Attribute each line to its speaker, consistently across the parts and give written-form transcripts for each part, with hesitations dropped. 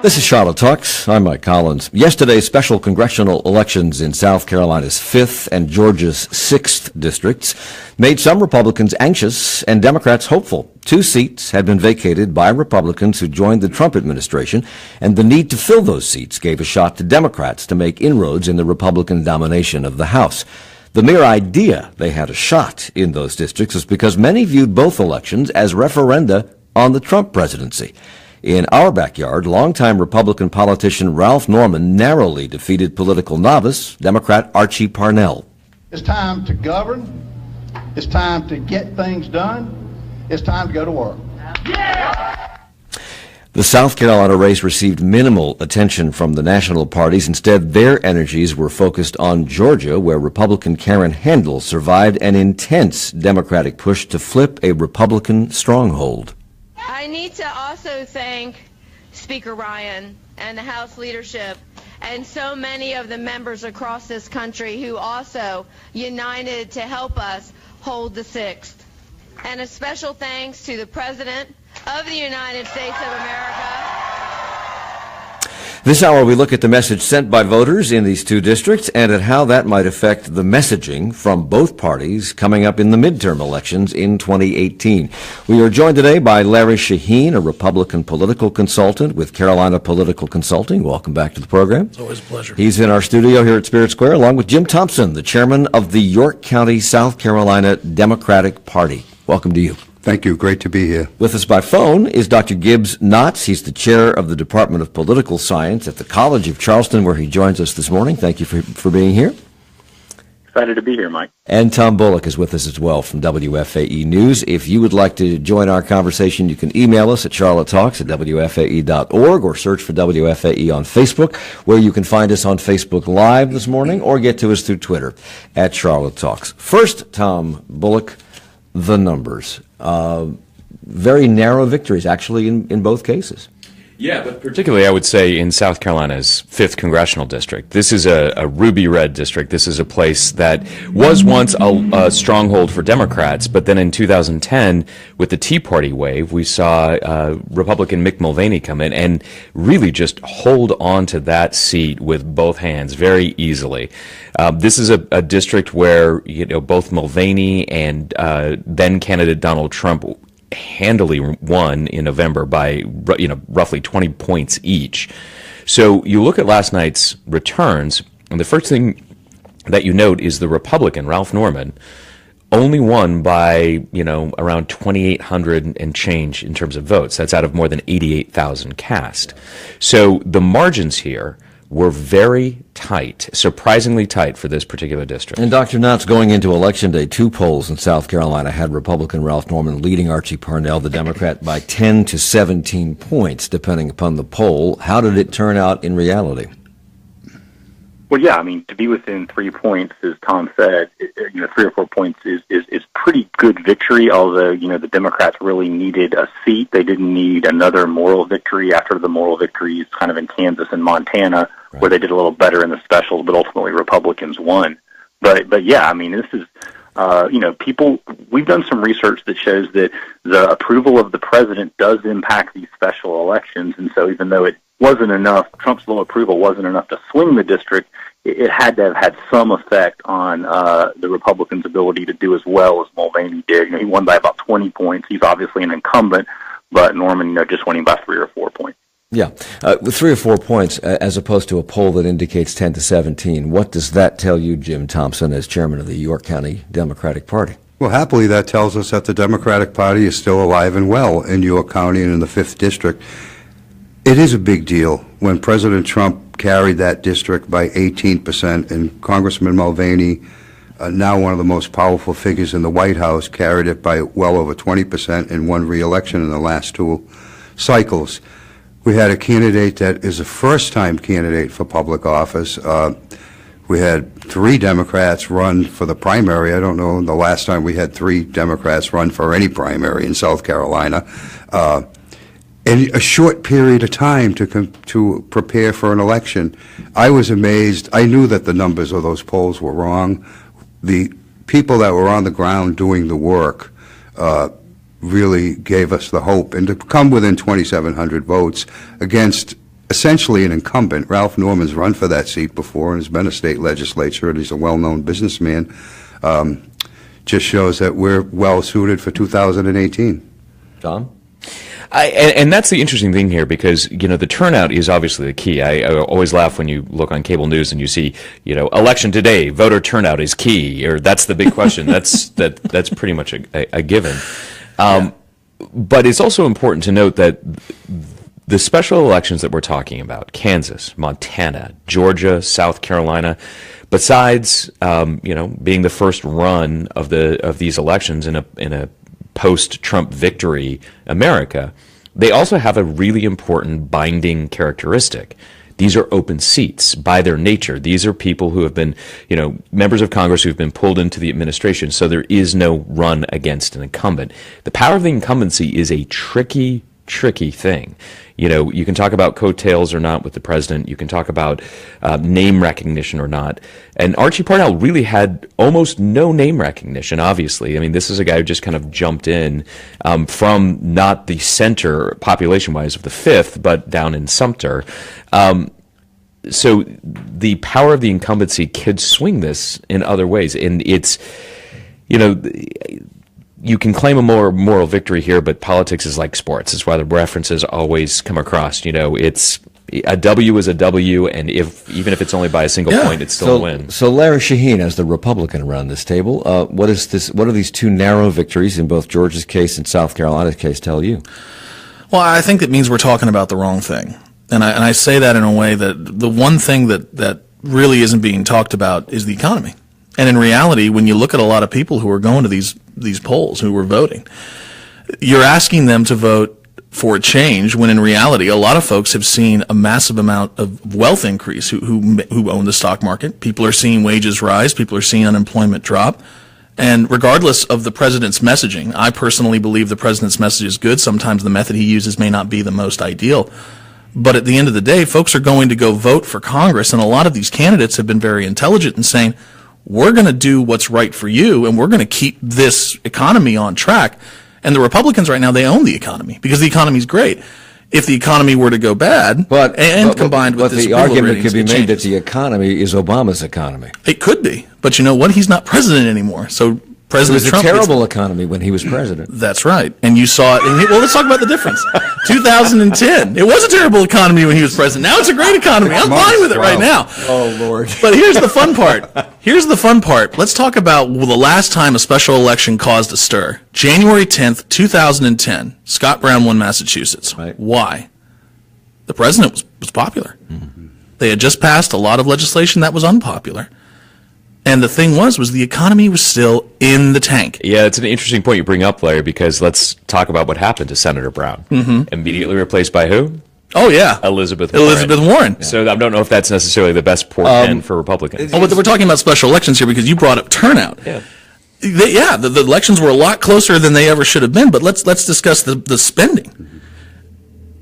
Speaker 1: This is Charlotte Talks. I'm Mike Collins. Yesterday's special congressional elections in South Carolina's 5th and Georgia's 6th districts made some Republicans anxious and Democrats hopeful. 2 seats had been vacated by Republicans who joined the Trump administration, and the need to fill those seats gave a shot to Democrats to make inroads in the Republican domination of the House. The mere idea they had a shot in those districts was because many viewed both elections as referenda on the Trump presidency. In our backyard, longtime Republican politician Ralph Norman narrowly defeated political novice, Democrat Archie Parnell.
Speaker 2: It's time to govern. It's time to get things done. It's time to go to work. Yeah!
Speaker 1: The South Carolina race received minimal attention from the national parties. Instead, their energies were focused on Georgia, where Republican Karen Handel survived an intense Democratic push to flip a Republican stronghold.
Speaker 3: I need to also thank Speaker Ryan and the House leadership and so many of the members across this country who also united to help us hold the 6th. And a special thanks to the President of the United States of America.
Speaker 1: This hour we look at the message sent by voters in these 2 districts and at how that might affect the messaging from both parties coming up in the midterm elections in 2018. We are joined today by Larry Shaheen, a Republican political consultant with Carolina Political Consulting. Welcome back to the program.
Speaker 4: It's always a pleasure.
Speaker 1: He's in our studio here at Spirit Square, along with Jim Thompson, the chairman of the York County, South Carolina Democratic Party. Welcome to you.
Speaker 5: Thank you. Great to be here.
Speaker 1: With us by phone is Dr. Gibbs Knotts. He's the chair of the Department of Political Science at the College of Charleston, where he joins us this morning. Thank you for being here.
Speaker 6: Excited to be here, Mike.
Speaker 1: And Tom Bullock is with us as well from WFAE News. If you would like to join our conversation, you can email us at charlottetalks@wfae.org or search for WFAE on Facebook, where you can find us on Facebook Live this morning, or get to us through Twitter at Charlotte Talks. First, Tom Bullock, the numbers. Very narrow victories, actually, in both cases.
Speaker 7: Yeah, but particularly, I would say, in South Carolina's 5th Congressional District. This is a ruby red district. This is a place that was once a stronghold for Democrats, but then in 2010, with the Tea Party wave, we saw Republican Mick Mulvaney come in and really just hold on to that seat with both hands very easily. This is a district where, both Mulvaney and then candidate Donald Trump handily won in November by roughly 20 points each. So you look at last night's returns, and the first thing that you note is the Republican, Ralph Norman, only won by, around 2,800 and change in terms of votes. That's out of more than 88,000 cast. So the margins here were very tight, surprisingly tight for this particular district.
Speaker 1: And Dr. Knotts, going into Election Day, 2 polls in South Carolina had Republican Ralph Norman leading Archie Parnell, the Democrat, by 10 to 17 points, depending upon the poll. How did it turn out in reality?
Speaker 6: Well, yeah, to be within 3 points, as Tom said, 3 or 4 points is pretty good victory, although, the Democrats really needed a seat. They didn't need another moral victory after the moral victories kind of in Kansas and Montana, right, where they did a little better in the specials, but ultimately Republicans won. But yeah, this is, we've done some research that shows that the approval of the president does impact these special elections, and so even though it wasn't enough, Trump's low approval wasn't enough to swing the district, it had to have had some effect on the Republicans' ability to do as well as Mulvaney did. He won by about 20 points. He's obviously an incumbent, but Norman, just winning by 3 or 4 points.
Speaker 1: Yeah, with 3 or 4 points, as opposed to a poll that indicates 10 to 17. What does that tell you, Jim Thompson, as chairman of the York County Democratic Party?
Speaker 5: Well, happily, that tells us that the Democratic Party is still alive and well in York County and in the 5th District. It is a big deal when President Trump carried that district by 18%, and Congressman Mulvaney, now one of the most powerful figures in the White House, carried it by well over 20% and won re-election in the last 2 cycles. We had a candidate that is a first-time candidate for public office. We had 3 Democrats run for the primary. I don't know the last time we had 3 Democrats run for any primary in South Carolina. In a short period of time to prepare for an election, I was amazed. I knew that the numbers of those polls were wrong. The people that were on the ground doing the work really gave us the hope. And to come within 2,700 votes against essentially an incumbent. Ralph Norman's run for that seat before and has been a state legislature, and he's a well-known businessman. Just shows that we're well-suited for 2018.
Speaker 1: Tom?
Speaker 7: And that's the interesting thing here, because, the turnout is obviously the key. I always laugh when you look on cable news and you see, election today, voter turnout is key, or that's the big question. That's pretty much a given. But it's also important to note that the special elections that we're talking about, Kansas, Montana, Georgia, South Carolina, besides, being the first run of these elections in a post-Trump victory America, they also have a really important binding characteristic. These are open seats by their nature. These are people who have been, members of Congress who've been pulled into the administration, so there is no run against an incumbent. The power of the incumbency is a tricky thing. You can talk about coattails or not with the president. You can talk about name recognition or not. And Archie Parnell really had almost no name recognition, obviously. I mean, this is a guy who just kind of jumped in from not the center population-wise of the 5th, but down in Sumter. So the power of the incumbency could swing this in other ways. And it's, you can claim a more moral victory here, but politics is like sports. It's why the references always come across. It's a W is a W, and even if it's only by a single point, it's still a win.
Speaker 1: So Larry Shaheen, as the Republican around this table, what do these two narrow victories in both Georgia's case and South Carolina's case tell you?
Speaker 4: Well, I think it means we're talking about the wrong thing. And I say that in a way that the one thing that really isn't being talked about is the economy. And in reality, when you look at a lot of people who are going to these polls, who were voting, you're asking them to vote for a change when in reality, a lot of folks have seen a massive amount of wealth increase who own the stock market. People are seeing wages rise. People are seeing unemployment drop. And regardless of the president's messaging, I personally believe the president's message is good. Sometimes the method he uses may not be the most ideal. But at the end of the day, folks are going to go vote for Congress. And a lot of these candidates have been very intelligent in saying, we're going to do what's right for you, and we're going to keep this economy on track. And the Republicans right now, they own the economy because the economy is great. If the economy were to go bad, combined with this
Speaker 1: the argument could be made that the economy is Obama's economy.
Speaker 4: It could be, but you know what? He's not president anymore. So President Trump,
Speaker 1: it was a terrible economy when he was president.
Speaker 4: That's right, and you saw it. Well, let's talk about the difference. 2010, it was a terrible economy when he was president. Now it's a great economy. I'm fine with it right now.
Speaker 1: Oh Lord!
Speaker 4: But here's the fun part. Let's talk about the last time a special election caused a stir. January 10th, 2010. Scott Brown won Massachusetts.
Speaker 1: Right.
Speaker 4: Why? The president was popular.
Speaker 1: Mm-hmm.
Speaker 4: They had just passed a lot of legislation that was unpopular. And the thing was the economy was still in the tank.
Speaker 7: Yeah, it's an interesting point you bring up, Larry, because let's talk about what happened to Senator Brown.
Speaker 4: Mm-hmm.
Speaker 7: Immediately replaced by who?
Speaker 4: Oh, yeah.
Speaker 7: Elizabeth Warren. Yeah. So I don't know if that's necessarily the best portent for Republicans.
Speaker 4: But we're talking about special elections here because you brought up turnout.
Speaker 7: Yeah.
Speaker 4: The elections were a lot closer than they ever should have been, but let's discuss the spending.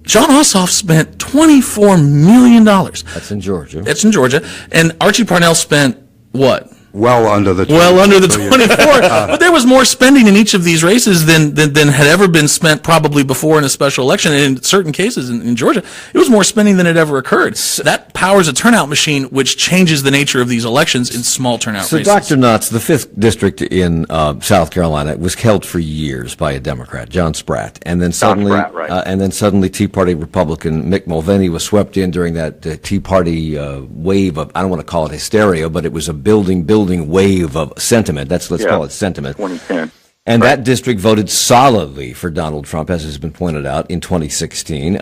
Speaker 4: John Ossoff spent $24 million.
Speaker 1: That's in Georgia.
Speaker 4: That's in Georgia. And Archie Parnell spent what?
Speaker 5: Well under the
Speaker 4: 24. But there was more spending in each of these races than had ever been spent probably before in a special election. And in certain cases in Georgia, it was more spending than had ever occurred. That powers a turnout machine, which changes the nature of these elections in small turnout races.
Speaker 1: So, Dr. Knotts, the 5th district in South Carolina was held for years by a Democrat, John Spratt, and then suddenly Tea Party Republican Mick Mulvaney was swept in during that Tea Party wave of, I don't want to call it hysteria, but it was a building wave of sentiment. Let's call it sentiment.
Speaker 6: 2010.
Speaker 1: And that district voted solidly for Donald Trump, as has been pointed out, in 2016.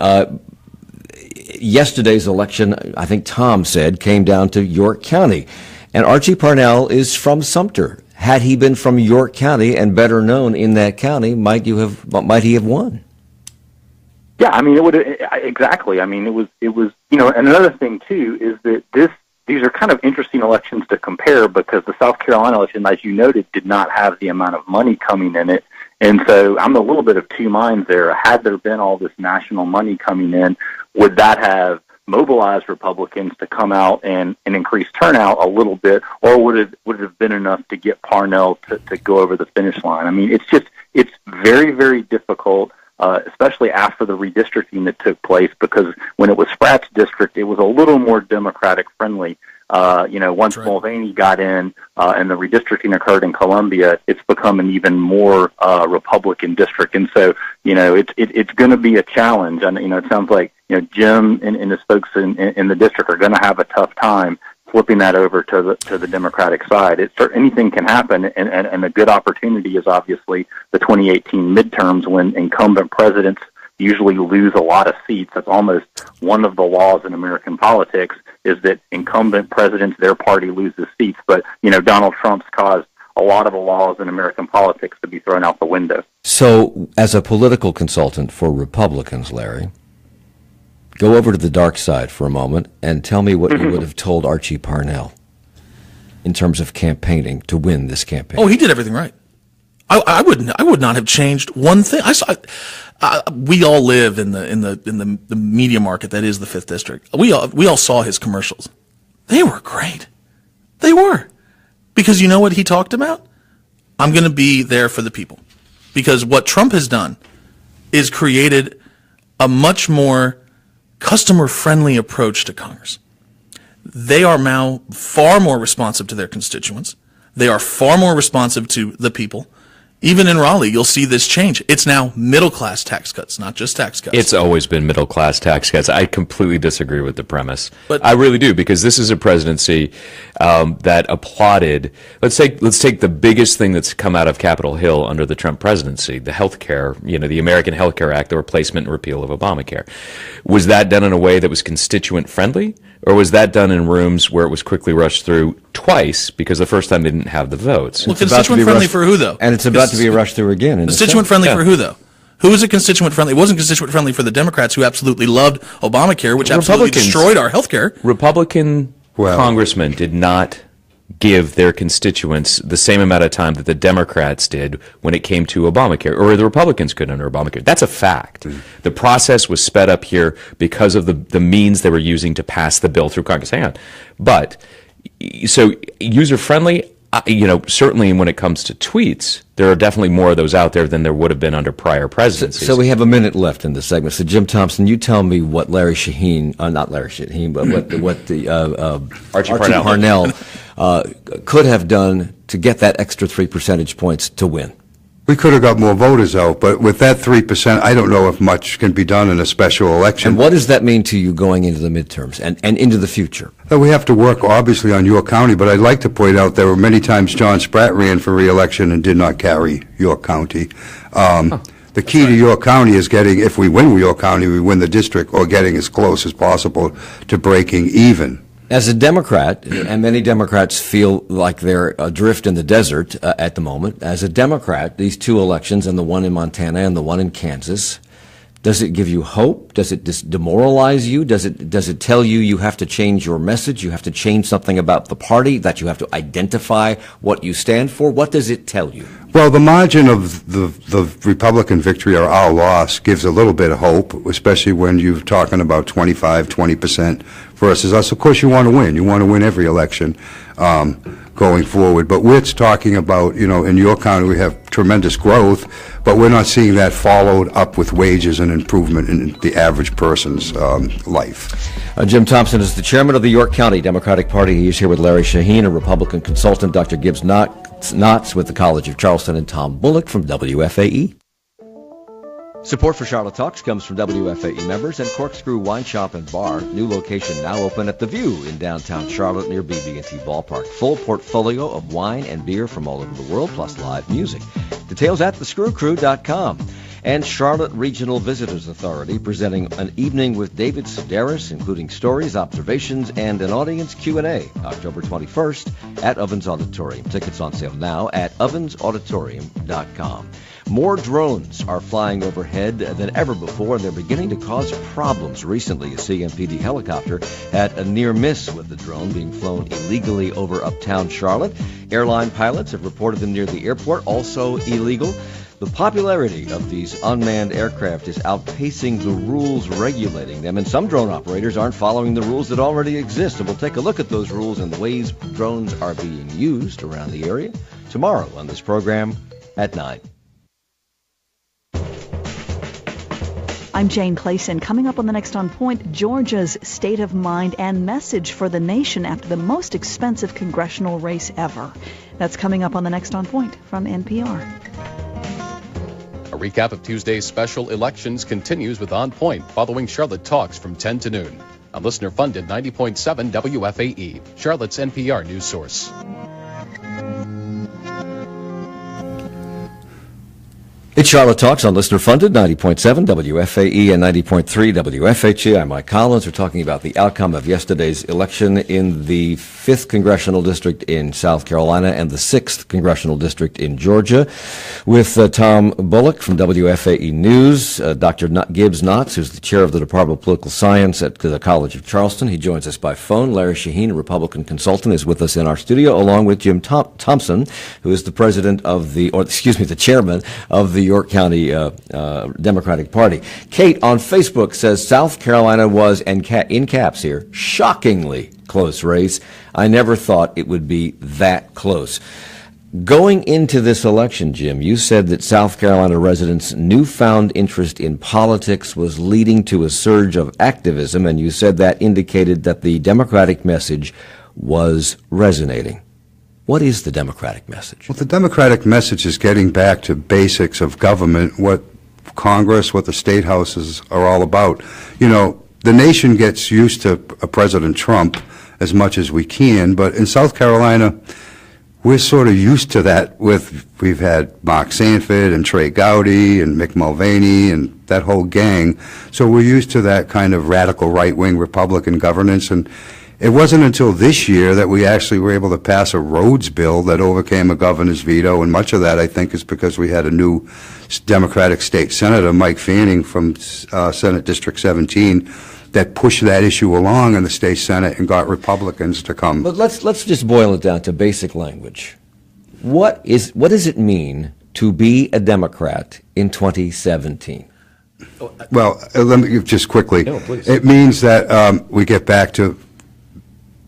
Speaker 1: Yesterday's election, I think Tom said, came down to York County. And Archie Parnell is from Sumter. Had he been from York County and better known in that county, might he have won?
Speaker 6: Yeah, I mean, it would exactly. I mean, it was. And another thing too is that these are kind of interesting elections to compare because the South Carolina election, as you noted, did not have the amount of money coming in it. And so I'm a little bit of two minds there. Had there been all this national money coming in, would that have mobilized Republicans to come out and increase turnout a little bit, or would it have been enough to get Parnell to go over the finish line? I mean, it's very, very difficult especially after the redistricting that took place, because when it was Spratt's district, it was a little more Democratic friendly. Once
Speaker 4: right.
Speaker 6: Mulvaney got in and the redistricting occurred in Columbia, it's become an even more Republican district. And so, it's going to be a challenge. And, it sounds like, Jim and his folks in the district are going to have a tough time flipping that over to the Democratic side. Anything can happen, and a good opportunity is obviously the 2018 midterms, when incumbent presidents usually lose a lot of seats. That's almost one of the laws in American politics, is that incumbent presidents, their party loses seats. But, Donald Trump's caused a lot of the laws in American politics to be thrown out the window.
Speaker 1: So, as a political consultant for Republicans, Larry, go over to the dark side for a moment and tell me what you would have told Archie Parnell in terms of campaigning to win this campaign.
Speaker 4: Oh, he did everything right. I would not have changed one thing. We all live in the media market that is the 5th District. We all saw his commercials. They were great. They were. Because you know what he talked about? I'm going to be there for the people. Because what Trump has done is created a much more customer-friendly approach to Congress. They are now far more responsive to their constituents. They are far more responsive to the people. Even in Raleigh, you'll see this change. It's now middle-class tax cuts, not just tax cuts.
Speaker 7: It's always been middle-class tax cuts. I completely disagree with the premise.
Speaker 4: But
Speaker 7: I really do, because this is a presidency that applauded. Let's take the biggest thing that's come out of Capitol Hill under the Trump presidency, the health care, the American Health Care Act, the replacement and repeal of Obamacare. Was that done in a way that was constituent-friendly, or was that done in rooms where it was quickly rushed through twice because the first time they didn't have the votes?
Speaker 4: Well, constituent-friendly for who, though?
Speaker 1: And it's about to be rushed through again.
Speaker 4: Constituent-friendly for who, though? Who is it constituent-friendly? It wasn't constituent-friendly for the Democrats, who absolutely loved Obamacare, which absolutely destroyed our health care.
Speaker 7: Republican congressmen did not give their constituents the same amount of time that the Democrats did when it came to Obamacare, or the Republicans could under Obamacare. That's a fact. The process was sped up here because of the means they were using to pass the bill through Congress. Hang on. But, so user-friendly, certainly when it comes to tweets, there are definitely more of those out there than there would have been under prior presidencies.
Speaker 1: So we have a minute left in this segment. So Jim Thompson, you tell me what Larry Shaheen, not Larry Shaheen, but what the Archie Parnell could have done to get that extra 3 percentage points to win.
Speaker 5: We could have got more voters out, but with that 3%, I don't know if much can be done in a special election.
Speaker 1: And what does that mean to you going into the midterms and into the future?
Speaker 5: We have to work, obviously, on York County, but I'd like to point out there were many times John Spratt ran for re-election and did not carry York County. The key to York County is getting, if we win York County, we win the district, or getting as close as possible to breaking even.
Speaker 1: As a Democrat, and many Democrats feel like they're adrift in the desert at the moment, as a Democrat, these two elections, and the one in Montana and the one in Kansas, does it give you hope? Does it demoralize you? Does it tell you you have to change your message? You have to change something about the party, that you have to identify what you stand for? What does it tell you?
Speaker 5: Well, the margin of the Republican victory or our loss gives a little bit of hope, especially when you're talking about 20% versus us. Of course, you want to win. You want to win every election going forward. But we're talking about, in York County we have tremendous growth, but we're not seeing that followed up with wages and improvement in the average person's life.
Speaker 1: Jim Thompson is the chairman of the York County Democratic Party. He is here with Larry Shaheen, a Republican consultant, Dr. Gibbs Knotts with the College of Charleston, and Tom Bullock from WFAE. Support for Charlotte Talks comes from WFAE members and Corkscrew Wine Shop and Bar. New location now open at The View in downtown Charlotte near BB&T Ballpark. Full portfolio of wine and beer from all over the world, plus live music. Details at thescrewcrew.com. And Charlotte Regional Visitors Authority presenting an evening with David Sedaris, including stories, observations, and an audience Q&A, October 21st at Ovens Auditorium. Tickets on sale now at ovensauditorium.com. More drones are flying overhead than ever before, and they're beginning to cause problems. Recently, a CMPD helicopter had a near miss with the drone being flown illegally over uptown Charlotte. Airline pilots have reported them near the airport, also illegal. The popularity of these unmanned aircraft is outpacing the rules regulating them, and some drone operators aren't following the rules that already exist. And we'll take a look at those rules and the ways drones are being used around the area tomorrow on this program at 9.
Speaker 8: I'm Jane Clayson. Coming up on the next On Point, Georgia's state of mind and message for the nation after the most expensive congressional race ever. That's coming up on the next On Point from NPR.
Speaker 9: A recap of Tuesday's special elections continues with On Point following Charlotte Talks from 10 to noon. On listener-funded 90.7 WFAE, Charlotte's NPR news source.
Speaker 1: It's Charlotte Talks on listener-funded 90.7 WFAE and 90.3 WFHE. I'm Mike Collins. We're talking about the outcome of yesterday's election in the 5th Congressional District in South Carolina and the 6th Congressional District in Georgia with Tom Bullock from WFAE News, Dr. Gibbs Knotts, who's the chair of the Department of Political Science at the College of Charleston. He joins us by phone. Larry Shaheen, a Republican consultant, is with us in our studio, along with Jim Thompson, who is the the chairman of the York County Democratic Party. Kate on Facebook says South Carolina was, in caps here, shockingly close race. I never thought it would be that close. Going into this election, Jim, you said that South Carolina residents' newfound interest in politics was leading to a surge of activism, and you said that indicated that the Democratic message was resonating. What is the Democratic message?
Speaker 5: Well, the Democratic message is getting back to basics of government, what Congress, what the state houses are all about. You know, the nation gets used to President Trump as much as we can, but in South Carolina, we're sort of used to that. We've had Mark Sanford and Trey Gowdy and Mick Mulvaney and that whole gang, so we're used to that kind of radical right-wing Republican governance. And it wasn't until this year that we actually were able to pass a roads bill that overcame a governor's veto, and much of that, I think, is because we had a new Democratic state senator, Mike Fanning from Senate District 17, that pushed that issue along in the state Senate and got Republicans to come.
Speaker 1: But let's just boil it down to basic language. What does it mean to be a Democrat in 2017?
Speaker 5: Well, let me just quickly.
Speaker 1: No, please.
Speaker 5: It means that we get back to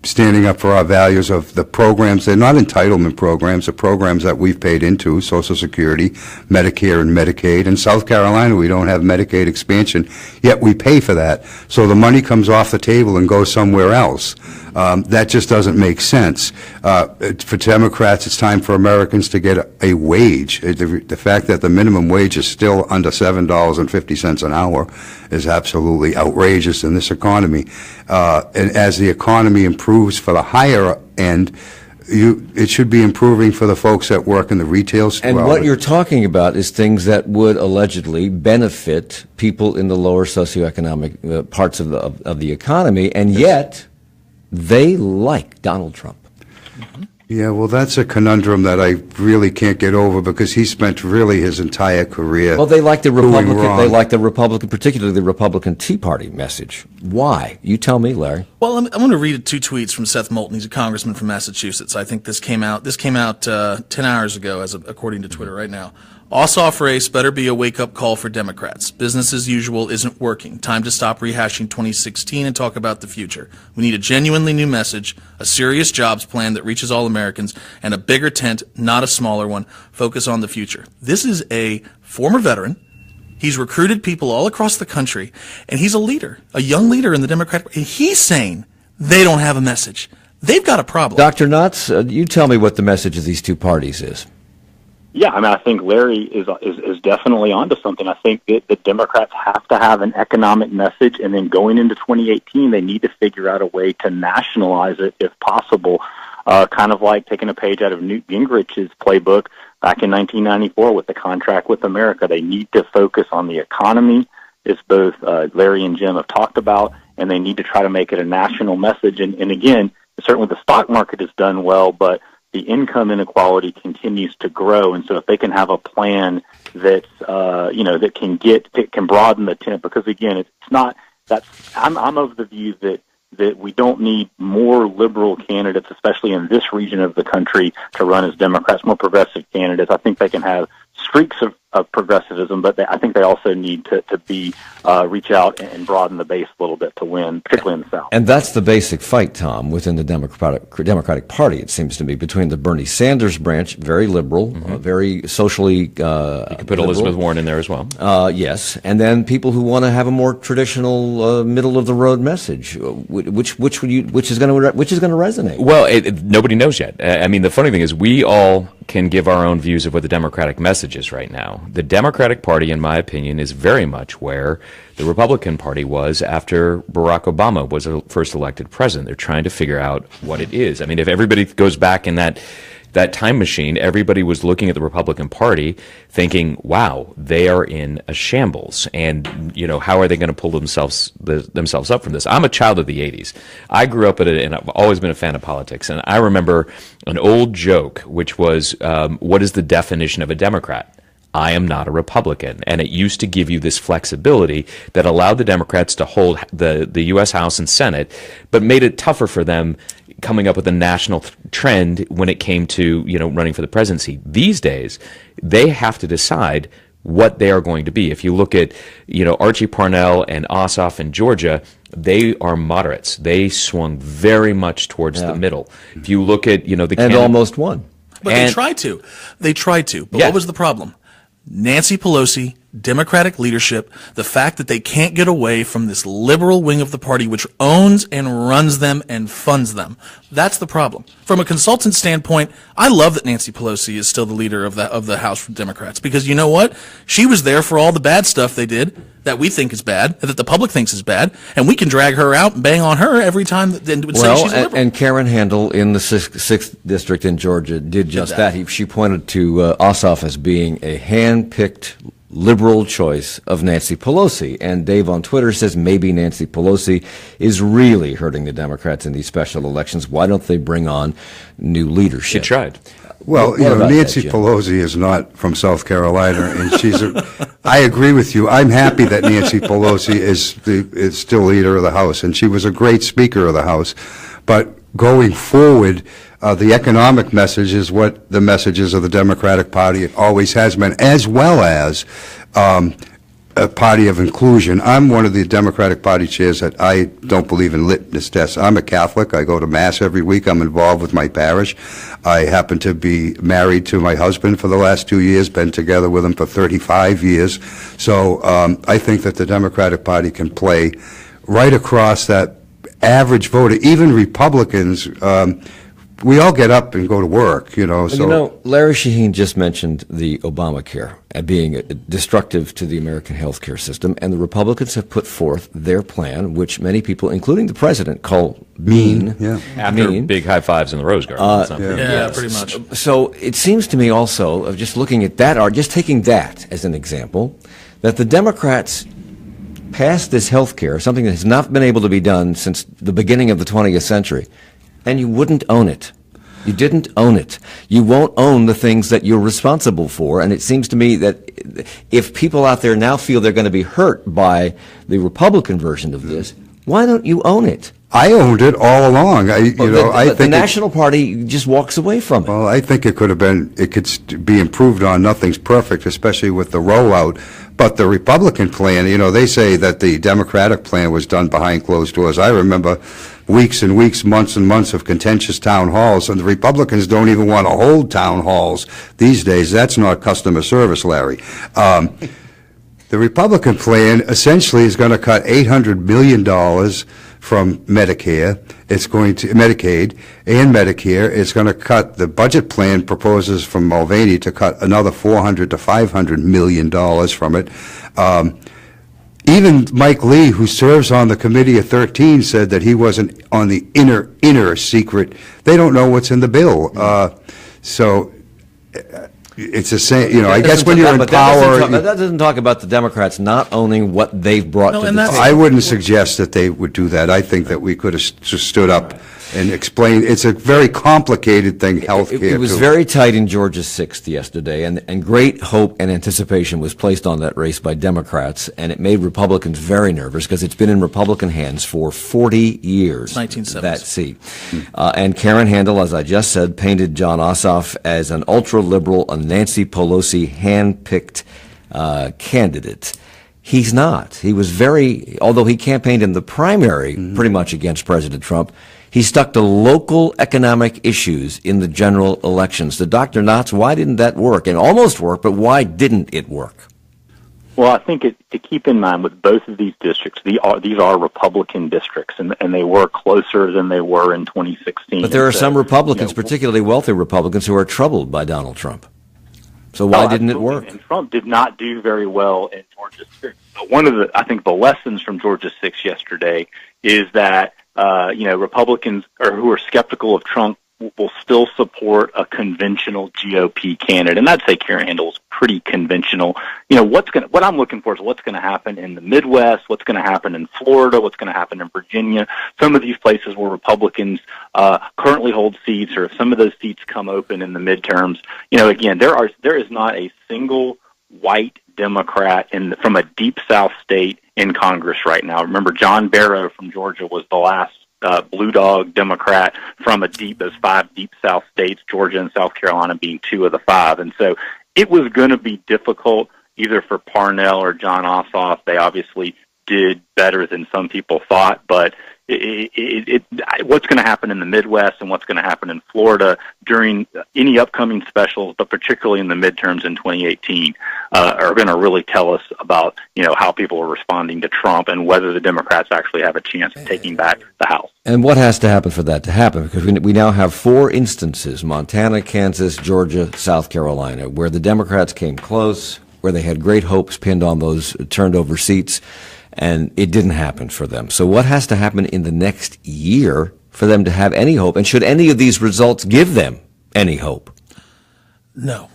Speaker 5: standing up for our values of the programs. They're not entitlement programs. They're programs that we've paid into, Social Security, Medicare, and Medicaid. In South Carolina, we don't have Medicaid expansion, yet we pay for that. So the money comes off the table and goes somewhere else. That just doesn't make sense. For Democrats, it's time for Americans to get a wage. The fact that the minimum wage is still under $7.50 an hour is absolutely outrageous in this economy. And as the economy improves for the higher end, it should be improving for the folks that work in the retail store.
Speaker 1: And what you're talking about is things that would allegedly benefit people in the lower socioeconomic parts of the economy, and yet they like Donald Trump.
Speaker 5: Mm-hmm. Yeah, well, that's a conundrum that I really can't get over, because he spent really his entire career.
Speaker 1: Well, they like the Republican. They like the Republican, particularly the Republican Tea Party message. Why? You tell me, Larry.
Speaker 4: Well, I'm going to read 2 tweets from Seth Moulton. He's a congressman from Massachusetts. I think this came out 10 hours ago, according to Twitter right now. Ossoff race better be a wake-up call for Democrats. Business as usual isn't working. Time to stop rehashing 2016 and talk about the future. We need a genuinely new message, a serious jobs plan that reaches all Americans, and a bigger tent, not a smaller one. Focus on the future. This is a former veteran. He's recruited people all across the country, and he's a leader, a young leader in the Democratic Party. He's saying they don't have a message. They've got a problem.
Speaker 1: Dr. Knotts, you tell me what the message of these two parties is.
Speaker 6: Yeah, I mean, I think Larry is definitely onto something. I think that the Democrats have to have an economic message, and then going into 2018, they need to figure out a way to nationalize it if possible, kind of like taking a page out of Newt Gingrich's playbook back in 1994 with the contract with America. They need to focus on the economy, as both Larry and Jim have talked about, and they need to try to make it a national message. And again, certainly the stock market has done well, but the income inequality continues to grow, and so if they can have a plan that's that can broaden the tent, because again, it's not that's I'm of the view that we don't need more liberal candidates, especially in this region of the country, to run as Democrats, more progressive candidates. I think they can have streaks of progressivism, but I think they also need to reach out and broaden the base a little bit to win, particularly in the South.
Speaker 1: And that's the basic fight, Tom, within the Democratic Party, it seems to me, between the Bernie Sanders branch, very liberal, very socially you
Speaker 7: could put
Speaker 1: liberal.
Speaker 7: Elizabeth Warren in there as well.
Speaker 1: Yes, and then people who want to have a more traditional, middle of the road message, which is going to resonate.
Speaker 7: Well, nobody knows yet. I mean, the funny thing is, we all can give our own views of what the Democratic message is right now. The Democratic Party, in my opinion, is very much where the Republican Party was after Barack Obama was first elected president. They're trying to figure out what it is. I mean, if everybody goes back in that time machine, everybody was looking at the Republican Party thinking, wow, they are in a shambles. And, you know, how are they going to pull themselves up from this? I'm a child of the 80s. I grew up and I've always been a fan of politics. And I remember an old joke, which was, what is the definition of a Democrat? I am not a Republican. And it used to give you this flexibility that allowed the Democrats to hold the U.S. House and Senate, but made it tougher for them coming up with a national trend when it came to, you know, running for the presidency. These days, they have to decide what they are going to be. If you look at, you know, Archie Parnell and Ossoff in Georgia, they are moderates. They swung very much towards the middle. If you look at, you know,
Speaker 1: and almost won.
Speaker 4: But they tried to. But what was the problem? Nancy Pelosi, Democratic leadership, the fact that they can't get away from this liberal wing of the party which owns and runs them and funds them. That's the problem. From a consultant standpoint, I love that Nancy Pelosi is still the leader of the House Democrats, because you know what? She was there for all the bad stuff they did that we think is bad, that the public thinks is bad, and we can drag her out and bang on her every time and say she's liberal.
Speaker 1: And Karen Handel in the 6th District in Georgia did just that. She pointed to Ossoff as being a hand-picked liberal choice of Nancy Pelosi. And Dave on Twitter says maybe Nancy Pelosi is really hurting the Democrats in these special elections. Why don't they bring on new leadership?
Speaker 7: She tried.
Speaker 5: Well, Nancy Pelosi is not from South Carolina, and I agree with you. I'm happy that Nancy Pelosi is still leader of the House, and she was a great Speaker of the House. But going forward, the economic message is what the message is of the Democratic Party. It always has been, as well as a party of inclusion. I'm one of the Democratic Party chairs that I don't believe in litmus tests. I'm a Catholic. I go to Mass every week. I'm involved with my parish. I happen to be married to my husband for the last 2 years, been together with him for 35 years. So I think that the Democratic Party can play right across that average voter, even Republicans. We all get up and go to work, you know.
Speaker 1: Well, you know, Larry Shaheen just mentioned the Obamacare being destructive to the American health care system, and the Republicans have put forth their plan, which many people, including the president, call mean.
Speaker 5: Yeah.
Speaker 7: After big high fives in the Rose Garden.
Speaker 4: Pretty much.
Speaker 1: So it seems to me also, of just looking at that, or just taking that as an example, that the Democrats passed this health care, something that has not been able to be done since the beginning of the 20th century, and you wouldn't own it. You didn't own it. You won't own the things that you're responsible for, and it seems to me that if people out there now feel they're going to be hurt by the Republican version of this, why don't you own it?
Speaker 5: I owned it all along. I think
Speaker 1: the National Party just walks away from it.
Speaker 5: Well, I think it could be improved on. Nothing's perfect, especially with the rollout. But the Republican plan, you know, they say that the Democratic plan was done behind closed doors. I remember weeks and weeks, months and months of contentious town halls, and the Republicans don't even want to hold town halls these days. That's not customer service, Larry. The Republican plan essentially is going to cut $800 million from Medicare. It's going to Medicaid and Medicare. It's going to cut, the budget plan proposes from Mulvaney to cut another $400 to $500 million from it. Even Mike Lee, who serves on the Committee of 13, said that he wasn't on the inner secret. They don't know what's in the bill. So it's the same, you know, I guess when you're in power.
Speaker 1: That doesn't talk about the Democrats not owning what they've brought to the table.
Speaker 5: I wouldn't suggest that they would do that. I think that we could have stood up and explained. It's a very complicated thing, health care.
Speaker 1: It was very tight in Georgia's 6th yesterday, and great hope and anticipation was placed on that race by Democrats, and it made Republicans very nervous because it's been in Republican hands for 40 years,
Speaker 4: 1970s.
Speaker 1: that seat. And Karen Handel, as I just said, painted John Ossoff as an ultra-liberal, a Nancy Pelosi hand-picked candidate. He's not. He was although he campaigned in the primary pretty much against President Trump, he stuck to local economic issues in the general elections. So Dr. Knotts, why didn't that work? It almost worked, but why didn't it work?
Speaker 6: Well, I think to keep in mind with both of these districts, these are Republican districts, and they were closer than they were in 2016.
Speaker 1: But there are some Republicans, particularly wealthy Republicans, who are troubled by Donald Trump. So why didn't it work?
Speaker 6: And Trump did not do very well in Georgia 6. One of the lessons from Georgia 6 yesterday is that Republicans who are skeptical of Trump will still support a conventional GOP candidate, and I'd say Karen Handel is pretty conventional. What I'm looking for is what's going to happen in the Midwest, what's going to happen in Florida, what's going to happen in Virginia. Some of these places where Republicans currently hold seats, or if some of those seats come open in the midterms. Again, there is not a single white Democrat from a deep South state in Congress right now. Remember, John Barrow from Georgia was the last blue dog Democrat from those 5 deep South states, Georgia and South Carolina being 2 of the 5. And so it was going to be difficult either for Parnell or John Ossoff. They obviously did better than some people thought, but what's going to happen in the Midwest and what's going to happen in Florida during any upcoming specials, but particularly in the midterms in 2018, are going to really tell us about how people are responding to Trump and whether the Democrats actually have a chance of taking back the House.
Speaker 1: And what has to happen for that to happen? Because we now have 4 instances, Montana, Kansas, Georgia, South Carolina, where the Democrats came close, where they had great hopes pinned on those turned over seats, and it didn't happen for them. So what has to happen in the next year for them to have any hope? And should any of these results give them any hope?
Speaker 4: No.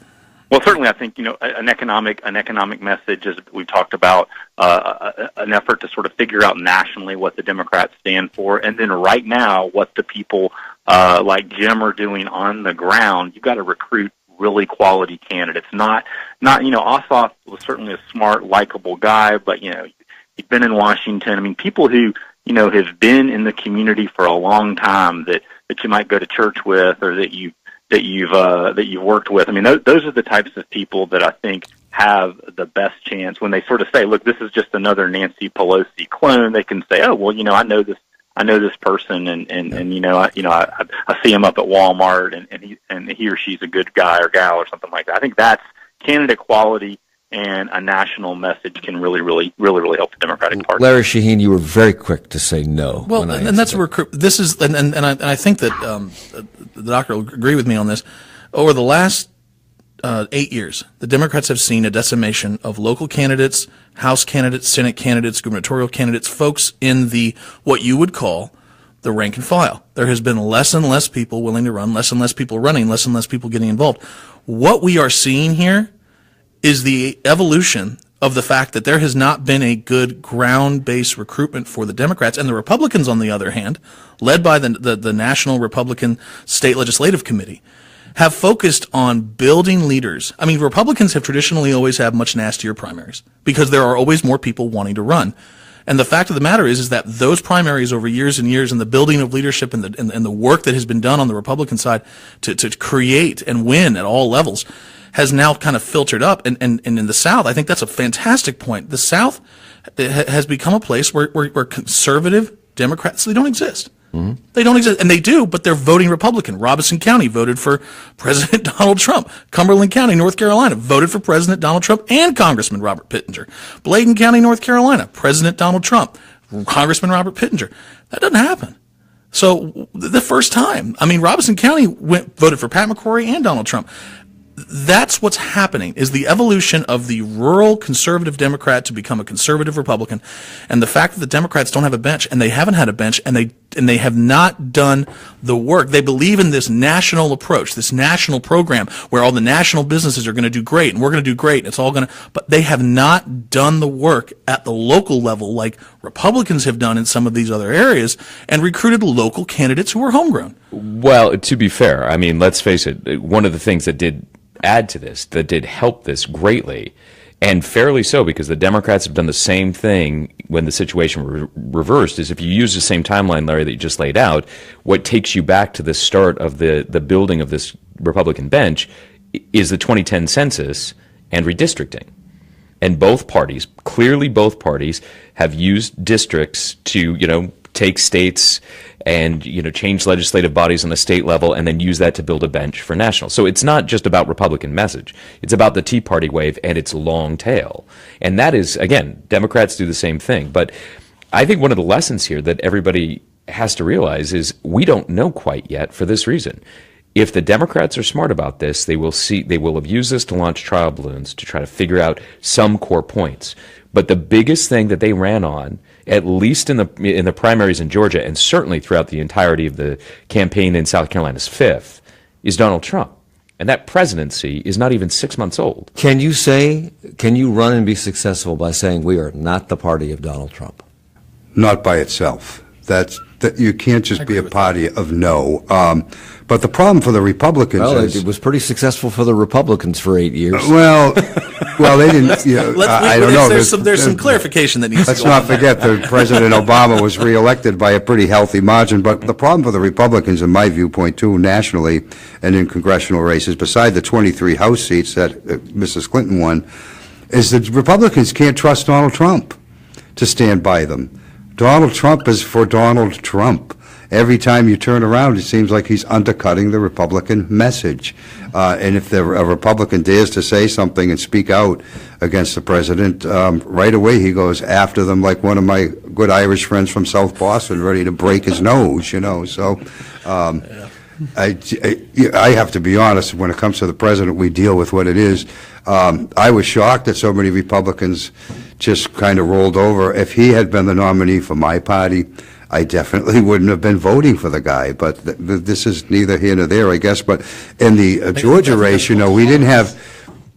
Speaker 6: Well, certainly, I think an economic message, as we talked about, an effort to sort of figure out nationally what the Democrats stand for, and then right now what the people like Jim are doing on the ground. You've got to recruit really quality candidates. Not Ossoff was certainly a smart, likable guy, but he'd been in Washington. I mean, people who have been in the community for a long time that you might go to church with, or that you've worked with. I mean, those are the types of people that I think have the best chance when they sort of say, "Look, this is just another Nancy Pelosi clone." They can say, "Oh, well, I know this person, and I see him up at Walmart, and he or she's a good guy or gal or something like that." I think that's candidate quality. And a national message can really help the Democratic Party.
Speaker 1: Larry Shaheen, you were very quick to say no.
Speaker 4: Well, and that's where this is, and I think that the doctor will agree with me on this. Over the last 8 years, the Democrats have seen a decimation of local candidates, House candidates, Senate candidates, gubernatorial candidates, folks in what you would call the rank and file. There has been less and less people willing to run, less and less people running, less and less people getting involved. What we are seeing here is the evolution of the fact that there has not been a good ground-based recruitment for the Democrats. And the Republicans, on the other hand, led by the National Republican State Legislative Committee, have focused on building leaders. I mean, Republicans have traditionally always had much nastier primaries because there are always more people wanting to run. And the fact of the matter is that those primaries over years and years, and the building of leadership and the work that has been done on the Republican side to create and win at all levels has now kind of filtered up. And in the South, I think that's a fantastic point. The South has become a place where conservative Democrats, they don't exist. Mm-hmm. They don't exist. And they do, but they're voting Republican. Robeson County voted for President Donald Trump. Cumberland County, North Carolina, voted for President Donald Trump and Congressman Robert Pittenger. Bladen County, North Carolina, President Donald Trump, Congressman Robert Pittenger. That doesn't happen. So the first time, I mean, Robeson County voted for Pat McCrory and Donald Trump. That's what's happening, is the evolution of the rural conservative Democrat to become a conservative Republican. And the fact that the Democrats don't have a bench, and they haven't had a bench, and they have not done the work. They believe in this national approach, this national program where all the national businesses are going to do great, and we're going to do great. It's all going to, but they have not done the work at the local level like Republicans have done in some of these other areas and recruited local candidates who are homegrown.
Speaker 7: Well, to be fair, I mean, let's face it, one of the things that did add to this, that did help this greatly, and fairly so, because the Democrats have done the same thing when the situation reversed, is if you use the same timeline, Larry, that you just laid out, what takes you back to the start of the building of this Republican bench is the 2010 census and redistricting. And both parties, clearly both parties, have used districts to, take states and, change legislative bodies on a state level and then use that to build a bench for national. So it's not just about Republican message. It's about the Tea Party wave and its long tail. And that is, again, Democrats do the same thing. But I think one of the lessons here that everybody has to realize is we don't know quite yet for this reason. If the Democrats are smart about this, they will have used this to launch trial balloons to try to figure out some core points. But the biggest thing that they ran on, at least in the primaries in Georgia and certainly throughout the entirety of the campaign in South Carolina's 5th, is Donald Trump. And that presidency is not even 6 months old.
Speaker 1: Can you run and be successful by saying we are not the party of Donald Trump?
Speaker 5: Not by itself. That you can't just be a party of no. But the problem for the Republicans is...
Speaker 1: it was pretty successful for the Republicans for 8 years.
Speaker 5: Well, they didn't... I don't know.
Speaker 4: There's some clarification that needs to go on.
Speaker 5: Let's not forget that President Obama was reelected by a pretty healthy margin. But the problem for the Republicans, in my viewpoint, too, nationally and in congressional races, beside the 23 House seats that Mrs. Clinton won, is that Republicans can't trust Donald Trump to stand by them. Donald Trump is for Donald Trump. Every time you turn around, it seems like he's undercutting the Republican message. And if a Republican dares to say something and speak out against the president, right away he goes after them like one of my good Irish friends from South Boston, ready to break his nose, So I have to be honest, when it comes to the president, we deal with what it is. I was shocked that so many Republicans just kind of rolled over. If he had been the nominee for my party, I definitely wouldn't have been voting for the guy. But this is neither here nor there, I guess. But in the Georgia race, we didn't have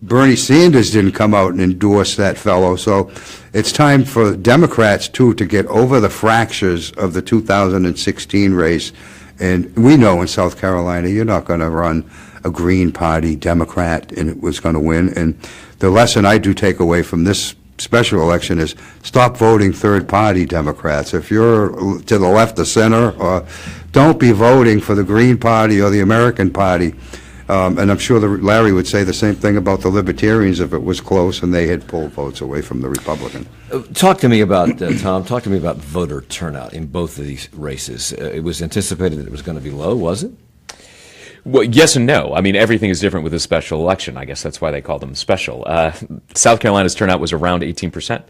Speaker 5: Bernie Sanders didn't come out and endorse that fellow. So it's time for Democrats, too, to get over the fractures of the 2016 race. And we know in South Carolina you're not going to run a Green Party Democrat and it was going to win. And the lesson I do take away from this special election is stop voting third-party Democrats. If you're to the left or center, don't be voting for the Green Party or the American Party. And I'm sure Larry would say the same thing about the Libertarians if it was close and they had pulled votes away from the Republican.
Speaker 1: Talk to me about, Tom, talk to me about voter turnout in both of these races. It was anticipated that it was going to be low, was it?
Speaker 7: Well, yes and no. I mean, everything is different with a special election. I guess that's why they call them special. South Carolina's turnout was around 18%.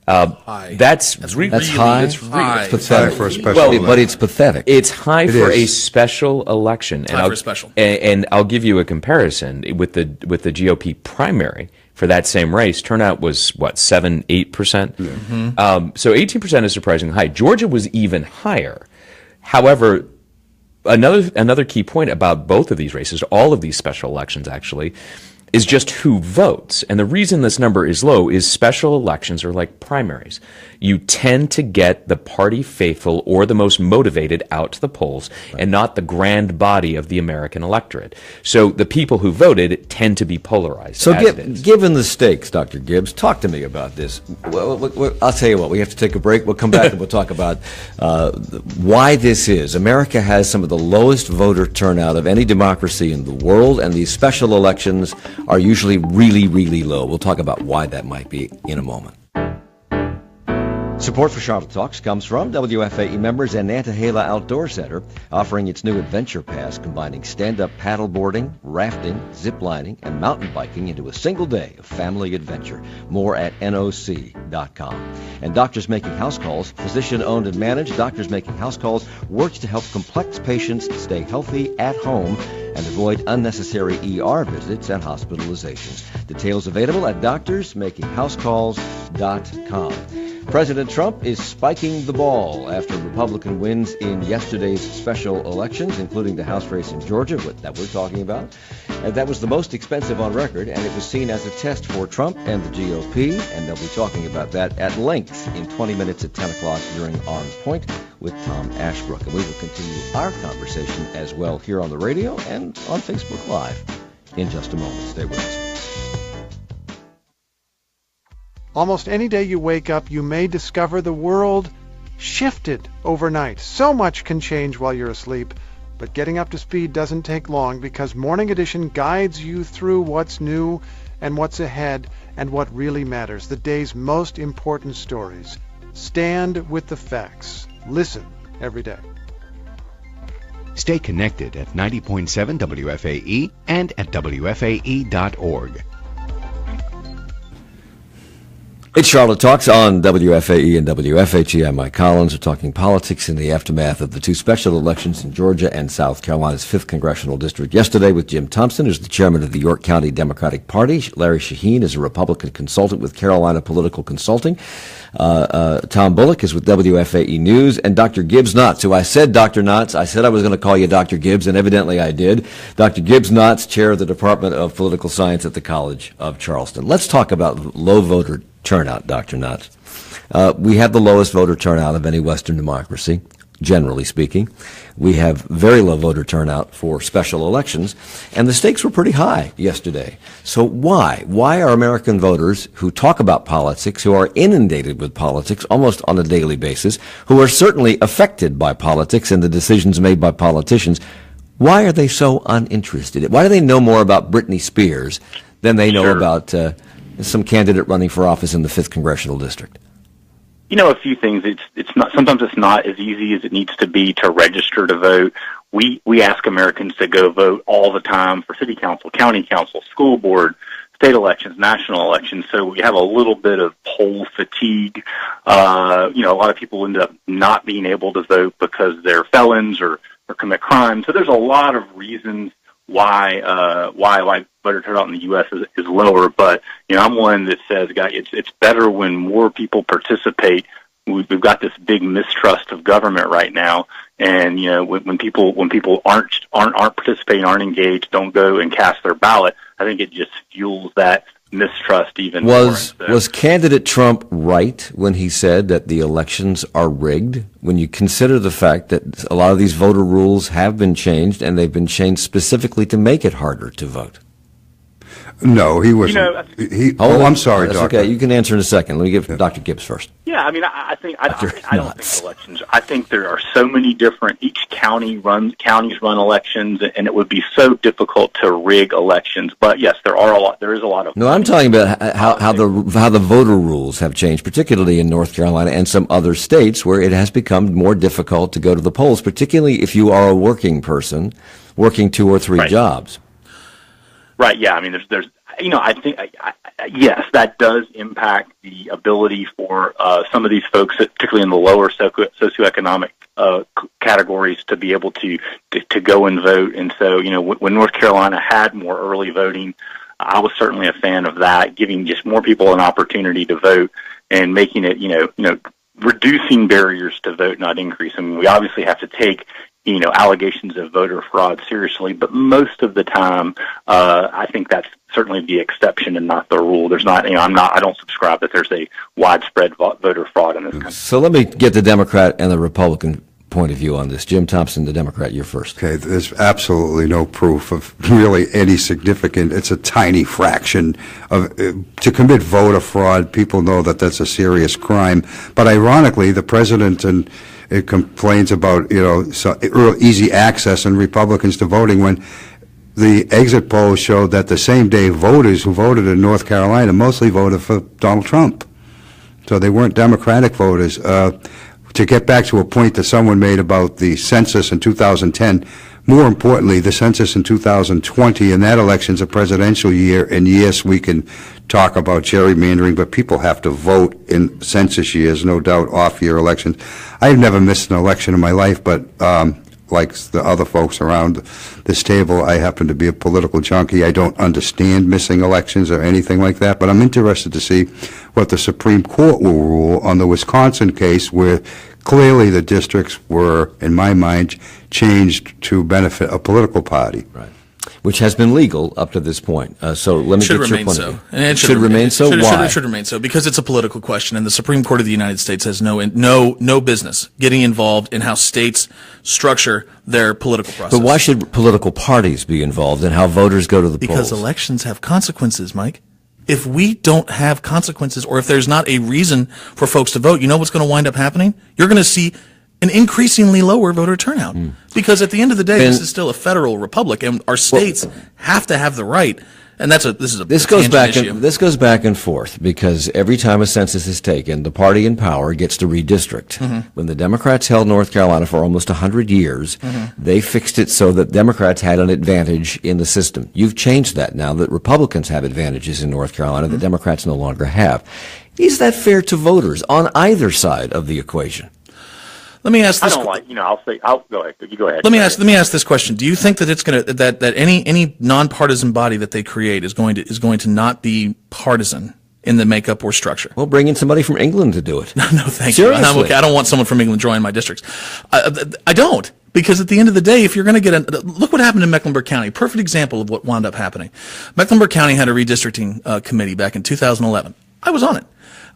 Speaker 4: High.
Speaker 1: That's
Speaker 4: really
Speaker 1: high.
Speaker 4: It's high.
Speaker 1: It's pathetic
Speaker 5: for a special
Speaker 1: but it's pathetic.
Speaker 7: It's high for a special election.
Speaker 4: High for a special.
Speaker 7: And I'll give you a comparison with the GOP primary for that same race. Turnout was 7-8%.
Speaker 4: Mm-hmm.
Speaker 7: So 18% is surprisingly high. Georgia was even higher. However, another key point about both of these races, all of these special elections actually, is just who votes. And the reason this number is low is special elections are like primaries. You tend to get the party faithful or the most motivated out to the polls and not the grand body of the American electorate. So the people who voted tend to be polarized.
Speaker 1: So given the stakes, Dr. Gibbs, talk to me about this. I'll tell you what, we have to take a break. We'll come back and we'll talk about why this is. America has some of the lowest voter turnout of any democracy in the world, and these special elections are usually really, really low. We'll talk about why that might be in a moment. Support for Charlotte Talks comes from WFAE members and Nantahala Outdoor Center, offering its new Adventure Pass, combining stand-up paddleboarding, rafting, zip-lining, and mountain biking into a single day of family adventure. More at NOC.com. And Doctors Making House Calls, physician-owned and managed, Doctors Making House Calls works to help complex patients stay healthy at home and avoid unnecessary ER visits and hospitalizations. Details available at doctorsmakinghousecalls.com. President Trump is spiking the ball after Republican wins in yesterday's special elections, including the House race in Georgia that we're talking about. And that was the most expensive on record, and it was seen as a test for Trump and the GOP, and they'll be talking about that at length in 20 minutes at 10 o'clock during On Point with Tom Ashbrook. And we will continue our conversation as well here on the radio and on Facebook Live in just a moment. Stay with us.
Speaker 10: Almost any day you wake up, you may discover the world shifted overnight. So much can change while you're asleep. But getting up to speed doesn't take long because Morning Edition guides you through what's new and what's ahead and what really matters, the day's most important stories. Stand with the facts. Listen every day.
Speaker 11: Stay connected at 90.7 WFAE and at WFAE.org.
Speaker 1: It's Charlotte Talks on WFAE and WFHE. I'm Mike Collins. We're talking politics in the aftermath of the two special elections in Georgia and South Carolina's 5th Congressional District. Yesterday with Jim Thompson, who's the chairman of the York County Democratic Party. Larry Shaheen is a Republican consultant with Carolina Political Consulting. Tom Bullock is with WFAE News. And Dr. Gibbs Knotts, who I said Dr. Knotts. I said I was going to call you Dr. Gibbs, and evidently I did. Dr. Gibbs Knotts, chair of the Department of Political Science at the College of Charleston. Let's talk about low voter turnout, Dr. Knotts. We have the lowest voter turnout of any Western democracy, generally speaking. We have very low voter turnout for special elections, and the stakes were pretty high yesterday. So why? Why are American voters who talk about politics, who are inundated with politics almost on a daily basis, who are certainly affected by politics and the decisions made by politicians, why are they so uninterested? Why do they know more about Britney Spears than they know about some candidate running for office in the 5th Congressional District?
Speaker 6: You know, a few things. Sometimes it's not as easy as it needs to be to register to vote. We ask Americans to go vote all the time for city council, county council, school board, state elections, national elections. So we have a little bit of poll fatigue. A lot of people end up not being able to vote because they're felons or commit crimes. So there's a lot of reasons why voter turnout in the U.S. is lower, but I'm one that says, it's better when more people participate. We've got this big mistrust of government right now, and when people aren't participating, aren't engaged, don't go and cast their ballot, I think it just fuels that mistrust even more.
Speaker 1: Was candidate Trump right when he said that the elections are rigged? When you consider the fact that a lot of these voter rules have been changed, and they've been changed specifically to make it harder to vote?
Speaker 5: No, he wasn't. I'm sorry,
Speaker 1: That's
Speaker 5: Doctor.
Speaker 1: Okay, you can answer in a second. Let me give Dr. Gibbs first.
Speaker 6: Yeah, I mean, I don't think elections. I think there are so many different. Each counties run elections, and it would be so difficult to rig elections. But yes, there is a lot of.
Speaker 1: No, I'm talking about how the voter rules have changed, particularly in North Carolina and some other states where it has become more difficult to go to the polls, particularly if you are a working person working 2 or 3 jobs.
Speaker 6: Right. Yeah. I mean, there's. I think yes, that does impact the ability for some of these folks, particularly in the lower socioeconomic categories, to be able to go and vote. And so, when North Carolina had more early voting, I was certainly a fan of that, giving just more people an opportunity to vote and making it, reducing barriers to vote, not increasing. I mean, we obviously have to take allegations of voter fraud seriously, but most of the time, I think that's certainly the exception and not the rule. There's not, I don't subscribe that there's a widespread voter fraud in this country.
Speaker 1: So let me get the Democrat and the Republican point of view on this. Jim Thompson, the Democrat, you're first.
Speaker 5: Okay, there's absolutely no proof of really any significant. It's a tiny fraction of to commit voter fraud. People know that that's a serious crime, but ironically, the president and it complains about easy access and Republicans to voting when the exit polls showed that the same day voters who voted in North Carolina mostly voted for Donald Trump. So they weren't Democratic voters. To get back to a point that someone made about the census in 2010, more importantly, the census in 2020, and that election's a presidential year, and yes, we can talk about gerrymandering, but people have to vote in census years, no doubt, off-year elections. I've never missed an election in my life, but like the other folks around this table, I happen to be a political junkie. I don't understand missing elections or anything like that, but I'm interested to see what the Supreme Court will rule on the Wisconsin case, where clearly the districts were, in my mind, changed to benefit a political party.
Speaker 1: Right. Which has been legal up to this point. So let me get your point of view.
Speaker 4: It
Speaker 1: should remain so. Why?
Speaker 4: It should remain so because it's a political question, and the Supreme Court of the United States has no business getting involved in how states structure their political process.
Speaker 1: But why should political parties be involved in how voters go to the polls?
Speaker 4: Because elections have consequences, Mike. If we don't have consequences, or if there's not a reason for folks to vote, you know what's going to wind up happening? You're going to see an increasingly lower voter turnout. Because at the end of the day, this is still a federal republic, and our states have to have the right. And this goes
Speaker 1: back and forth, because every time a census is taken, the party in power gets to redistrict. When the Democrats held North Carolina for almost 100 years, they fixed it so that Democrats had an advantage in the system. You've changed that now that Republicans have advantages in North Carolina that Democrats no longer have. Is that fair to voters on either side of the equation?
Speaker 4: Let me ask this.
Speaker 6: I'll go ahead. You go ahead.
Speaker 4: Let me ask this question. Do you think that it's going to that any nonpartisan body that they create is going to not be partisan in the makeup or structure?
Speaker 1: Well, bring in somebody from England to do it.
Speaker 4: No, thank
Speaker 1: Seriously.
Speaker 4: you. I don't want someone from England drawing my districts. I don't, because at the end of the day, if you're going to get look what happened in Mecklenburg County. Perfect example of what wound up happening. Mecklenburg County had a redistricting committee back in 2011. I was on it.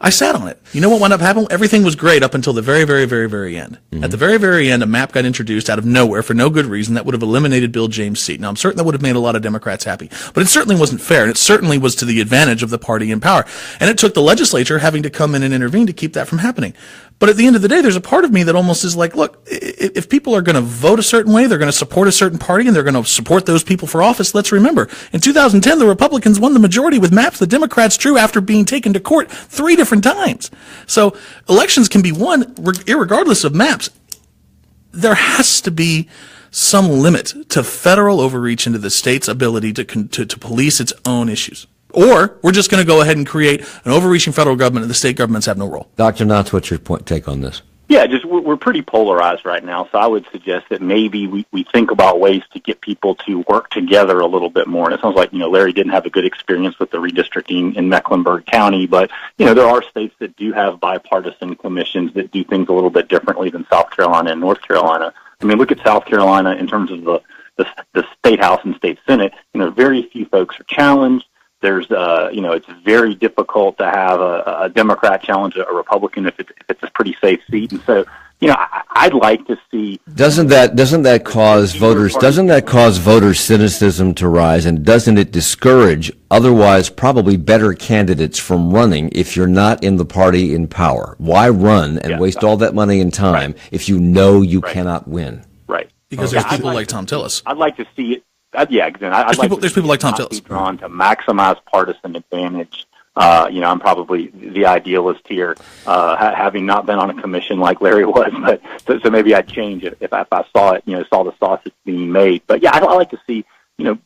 Speaker 4: I sat on it. You know what wound up happening? Everything was great up until the very, very, very, very end. At the very, very end, a map got introduced out of nowhere for no good reason that would have eliminated Bill James' seat. Now, I'm certain that would have made a lot of Democrats happy, but it certainly wasn't fair, and it certainly was to the advantage of the party in power. And it took the legislature having to come in and intervene to keep that from happening. But at the end of the day, there's a part of me that almost is like, look, if people are going to vote a certain way, they're going to support a certain party, and they're going to support those people for office, let's remember, in 2010, the Republicans won the majority with maps the Democrats drew after being taken to court 3 different times. So elections can be won irregardless of maps. There has to be some limit to federal overreach into the state's ability to police its own issues. Or we're just going to go ahead and create an overreaching federal government and the state governments have no role.
Speaker 1: Dr. Knotts, what's your take on this?
Speaker 6: Yeah, we're pretty polarized right now, so I would suggest that maybe we think about ways to get people to work together a little bit more. And it sounds like, Larry didn't have a good experience with the redistricting in Mecklenburg County, but, there are states that do have bipartisan commissions that do things a little bit differently than South Carolina and North Carolina. I mean, look at South Carolina in terms of the state house and state senate. Very few folks are challenged. There's, it's very difficult to have a Democrat challenge a Republican if it's a pretty safe seat. And so, I'd like to see.
Speaker 1: Doesn't that cause voters cynicism to rise, and doesn't it discourage otherwise probably better candidates from running if you're not in the party in power? Why run and waste all that money and time if you know you cannot win?
Speaker 6: Right.
Speaker 4: Because there's people like Tom Tillis.
Speaker 6: I'd like to see it.
Speaker 4: There's people like Tom Tillis
Speaker 6: drawn to maximize partisan advantage. I'm probably the idealist here, having not been on a commission like Larry was, but so maybe I'd change it if I saw it, saw the sausage being made. But yeah, I'd like to see,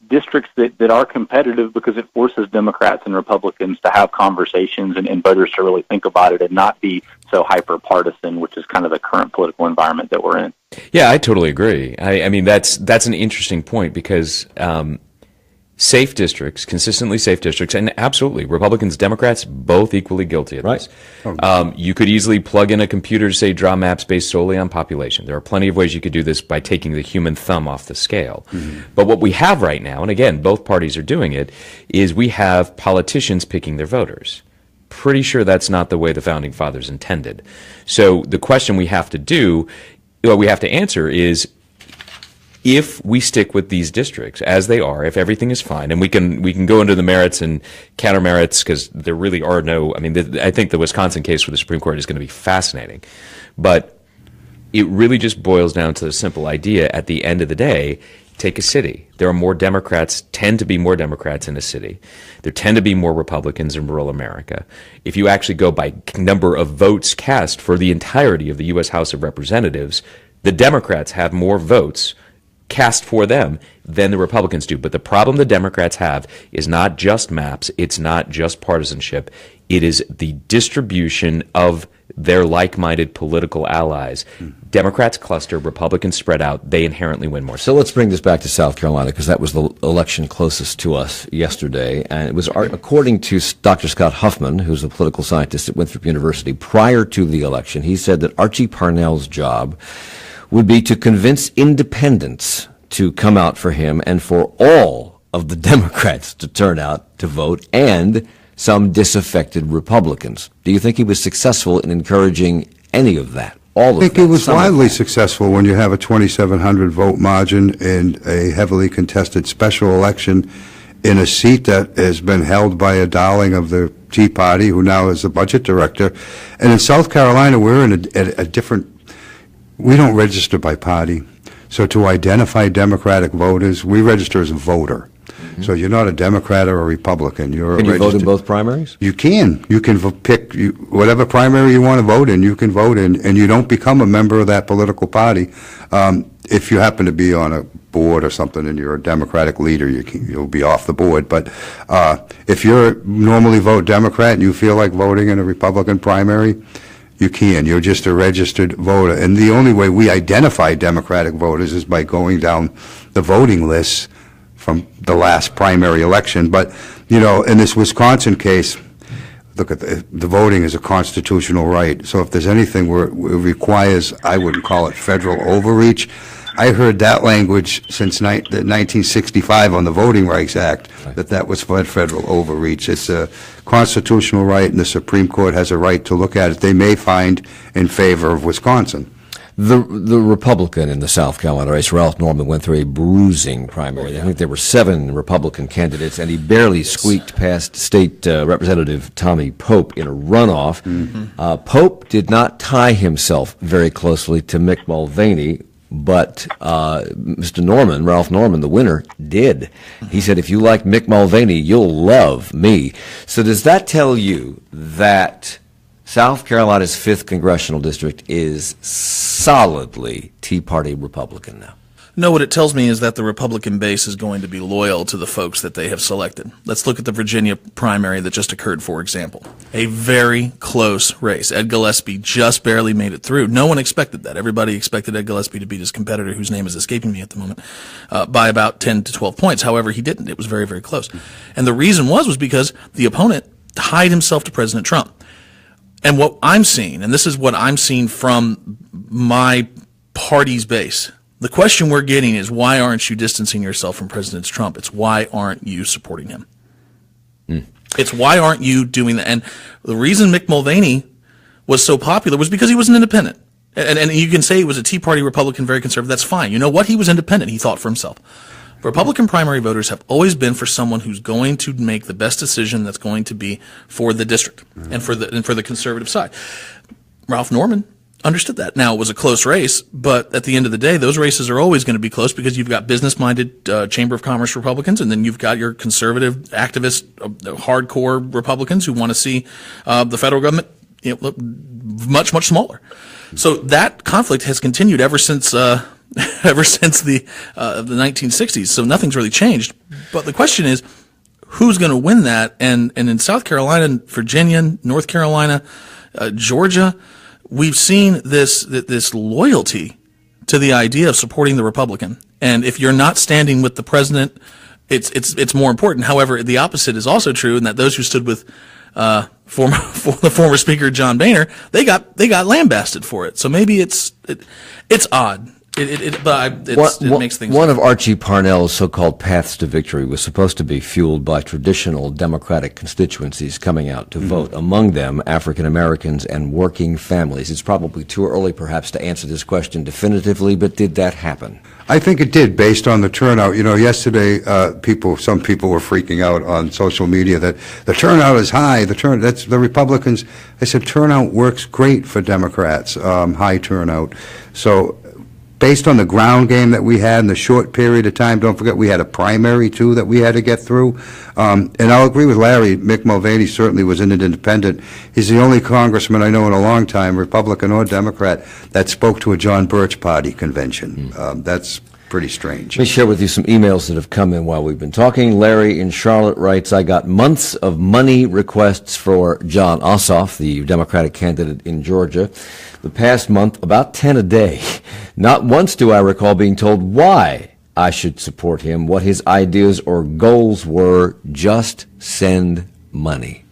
Speaker 6: districts that are competitive, because it forces Democrats and Republicans to have conversations and voters to really think about it and not be so hyper partisan, which is kind of the current political environment that we're in.
Speaker 7: Yeah, I totally agree. I mean, that's an interesting point, because safe districts, consistently safe districts, and absolutely, Republicans, Democrats, both equally guilty of this. You could easily plug in a computer to say draw maps based solely on population. There are plenty of ways you could do this by taking the human thumb off the scale. But what we have right now, and again, both parties are doing it, is we have politicians picking their voters. Pretty sure that's not the way the Founding Fathers intended. So the question we have to answer is, if we stick with these districts as they are, if everything is fine, and we can go into the merits and counter merits, because there really are no. I mean, I think the Wisconsin case for the Supreme Court is going to be fascinating, but it really just boils down to the simple idea. At the end of the day, take a city. There are more Democrats, tend to be more Democrats in a city. There tend to be more Republicans in rural America. If you actually go by number of votes cast for the entirety of the U.S. House of Representatives, the Democrats have more votes cast for them than the Republicans do. But the problem the Democrats have is not just maps, it's not just partisanship, it is the distribution of their like-minded political allies. Democrats cluster, Republicans spread out, they inherently win more.
Speaker 1: So let's bring this back to South Carolina, because that was the election closest to us yesterday, and it was, according to Dr. Scott Huffman, who's a political scientist at Winthrop University, prior to the election, he said that Archie Parnell's job would be to convince independents to come out for him and for all of the Democrats to turn out to vote, and some disaffected Republicans. Do you think he was successful in encouraging any of that? All of that?
Speaker 5: I think he was widely successful when you have a 2,700 vote margin in a heavily contested special election in a seat that has been held by a darling of the Tea Party, who now is the budget director. And in South Carolina, we're in a different we don't register by party. So to identify Democratic voters, we register as a voter. So you're not a Democrat or a Republican.
Speaker 1: Can you vote in both primaries?
Speaker 5: You can. You can pick whatever primary you want to vote in. You can vote in, and you don't become a member of that political party. If you happen to be on a board or something and you're a Democratic leader, you'll be off the board. But if you normally vote Democrat and you feel like voting in a Republican primary, you can. You're just a registered voter. And the only way we identify Democratic voters is by going down the voting lists from the last primary election. But, you know, in this Wisconsin case, look at the voting is a constitutional right. So if there's anything where it requires, I wouldn't call it federal overreach. I heard that language since 1965 on the Voting Rights Act, that was federal overreach. It's a constitutional right, and the Supreme Court has a right to look at it. They may find in favor of Wisconsin.
Speaker 1: The Republican in the South Carolina race, Ralph Norman, went through a bruising primary. I think there were 7 Republican candidates, and he barely squeaked past State Representative Tommy Pope in a runoff. Pope did not tie himself very closely to Mick Mulvaney, but Mr. Norman, Ralph Norman, the winner, did. He said, if you like Mick Mulvaney, you'll love me. So does that tell you that South Carolina's 5th Congressional District is solidly Tea Party Republican now?
Speaker 4: No, what it tells me is that the Republican base is going to be loyal to the folks that they have selected. Let's look at the Virginia primary that just occurred, for example. A very close race. Ed Gillespie just barely made it through. No one expected that. Everybody expected Ed Gillespie to beat his competitor, whose name is escaping me at the moment, by about 10 to 12 points. However, he didn't. It was very, very close. And the reason was because the opponent tied himself to President Trump. And what I'm seeing, and this is what I'm seeing from my party's base, the question we're getting is, why aren't you distancing yourself from President Trump? It's why aren't you supporting him? It's why aren't you doing that? And the reason Mick Mulvaney was so popular was because he was an independent. And you can say he was a Tea Party Republican, very conservative. That's fine. You know what? He was independent. He thought for himself. Republican primary voters have always been for someone who's going to make the best decision that's going to be for the district and for the conservative side. Ralph Norman understood that. Now, it was a close race, but at the end of the day, those races are always going to be close because you've got business-minded Chamber of Commerce Republicans, and then you've got your conservative, activist, hardcore Republicans who want to see the federal government much, much smaller. So that conflict has continued ever since the 1960s. So nothing's really changed. But the question is, who's going to win that? And in South Carolina, Virginia, North Carolina, Georgia, we've seen this loyalty to the idea of supporting the Republican. And if you're not standing with the president, it's more important. However, the opposite is also true, in that those who stood with the former Speaker John Boehner, they got lambasted for it. So maybe it's odd. It makes things.
Speaker 1: One of Archie Parnell's so-called paths to victory was supposed to be fueled by traditional Democratic constituencies coming out to vote, among them African Americans and working families. It's probably too early, perhaps, to answer this question definitively, but did that happen?
Speaker 5: I think it did, based on the turnout. You know, yesterday, some people were freaking out on social media that the turnout is high. That's the Republicans. I said turnout works great for Democrats, high turnout. So, based on the ground game that we had in the short period of time, don't forget we had a primary, too, that we had to get through. And I'll agree with Larry. Mick Mulvaney certainly was an independent. He's the only congressman I know in a long time, Republican or Democrat, that spoke to a John Birch Party convention. That's pretty strange.
Speaker 1: Let me share with you some emails that have come in while we've been talking. Larry in Charlotte writes, I got months of money requests for John Ossoff, the Democratic candidate in Georgia. The past month, about 10 a day. Not once do I recall being told why I should support him, what his ideas or goals were. Just send money.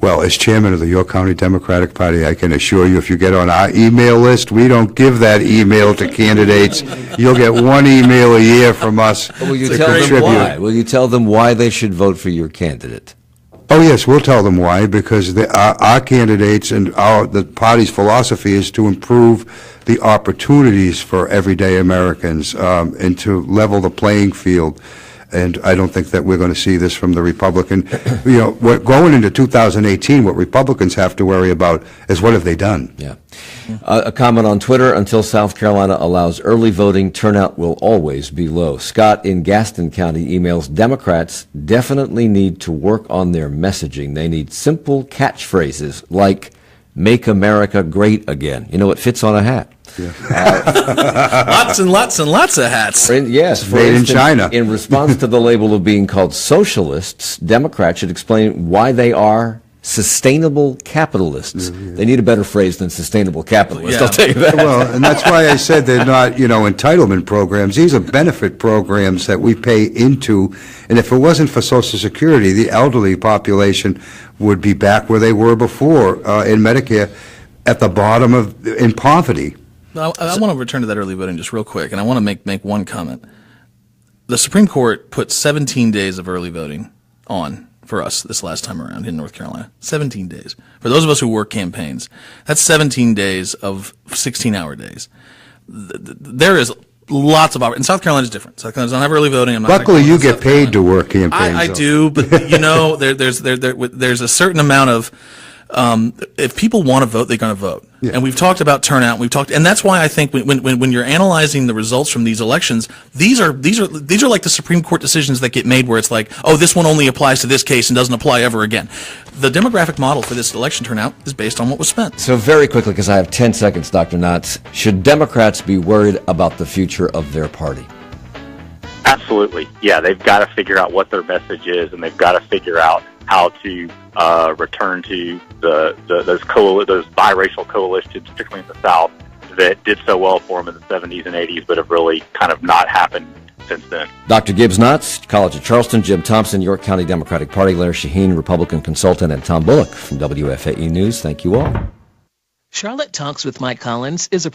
Speaker 5: Well, as chairman of the York County Democratic Party, I can assure you, if you get on our email list, we don't give that email to candidates. You'll get one email a year from us.
Speaker 1: But will you tell them why? Will you tell them why they should vote for your candidate?
Speaker 5: Oh, yes, we'll tell them why, because our candidates and the party's philosophy is to improve the opportunities for everyday Americans and to level the playing field. And I don't think that we're going to see this from the Republican. You know, going into 2018, what Republicans have to worry about is what have they done?
Speaker 1: Yeah. A comment on Twitter: until South Carolina allows early voting, turnout will always be low. Scott in Gaston County emails, Democrats definitely need to work on their messaging. They need simple catchphrases like, "Make America Great Again." You know, it fits on a hat.
Speaker 5: Yeah.
Speaker 4: Lots and lots and lots of hats.
Speaker 1: Yes, for
Speaker 5: Made
Speaker 1: instance,
Speaker 5: in China.
Speaker 1: In response to the label of being called socialists, Democrats should explain why they are sustainable capitalists. They need a better phrase than sustainable capitalists, I'll tell you that.
Speaker 5: Well, and that's why I said they're not, entitlement programs. These are benefit programs that we pay into, and if it wasn't for Social Security, the elderly population would be back where they were before in Medicare, at the bottom in poverty.
Speaker 4: I want to return to that early voting just real quick, and I want to make one comment. The Supreme Court put 17 days of early voting on for us this last time around in North Carolina. 17 days. For those of us who work campaigns, that's 17 days of 16-hour days. There is lots of opportunity. And South Carolina is different. South Carolina doesn't have early voting.
Speaker 5: Luckily, you get paid to work campaigns.
Speaker 4: I do, but there's a certain amount of if people want to vote, they're going to vote. Yeah. And we've talked about turnout. And that's why I think when you're analyzing the results from these elections, these are like the Supreme Court decisions that get made where it's like, oh, this one only applies to this case and doesn't apply ever again. The demographic model for this election turnout is based on what was spent.
Speaker 1: So very quickly, because I have 10 seconds, Dr. Knotts, should Democrats be worried about the future of their party?
Speaker 6: Absolutely. Yeah, they've got to figure out what their message is, and they've got to figure out how to return to those biracial coalitions, particularly in the South, that did so well for them in the 70s and 80s, but have really kind of not happened since then.
Speaker 1: Dr. Gibbs Knotts, College of Charleston, Jim Thompson, York County Democratic Party, Larry Shaheen, Republican consultant, and Tom Bullock from WFAE News. Thank you all.
Speaker 12: Charlotte Talks with Mike Collins is a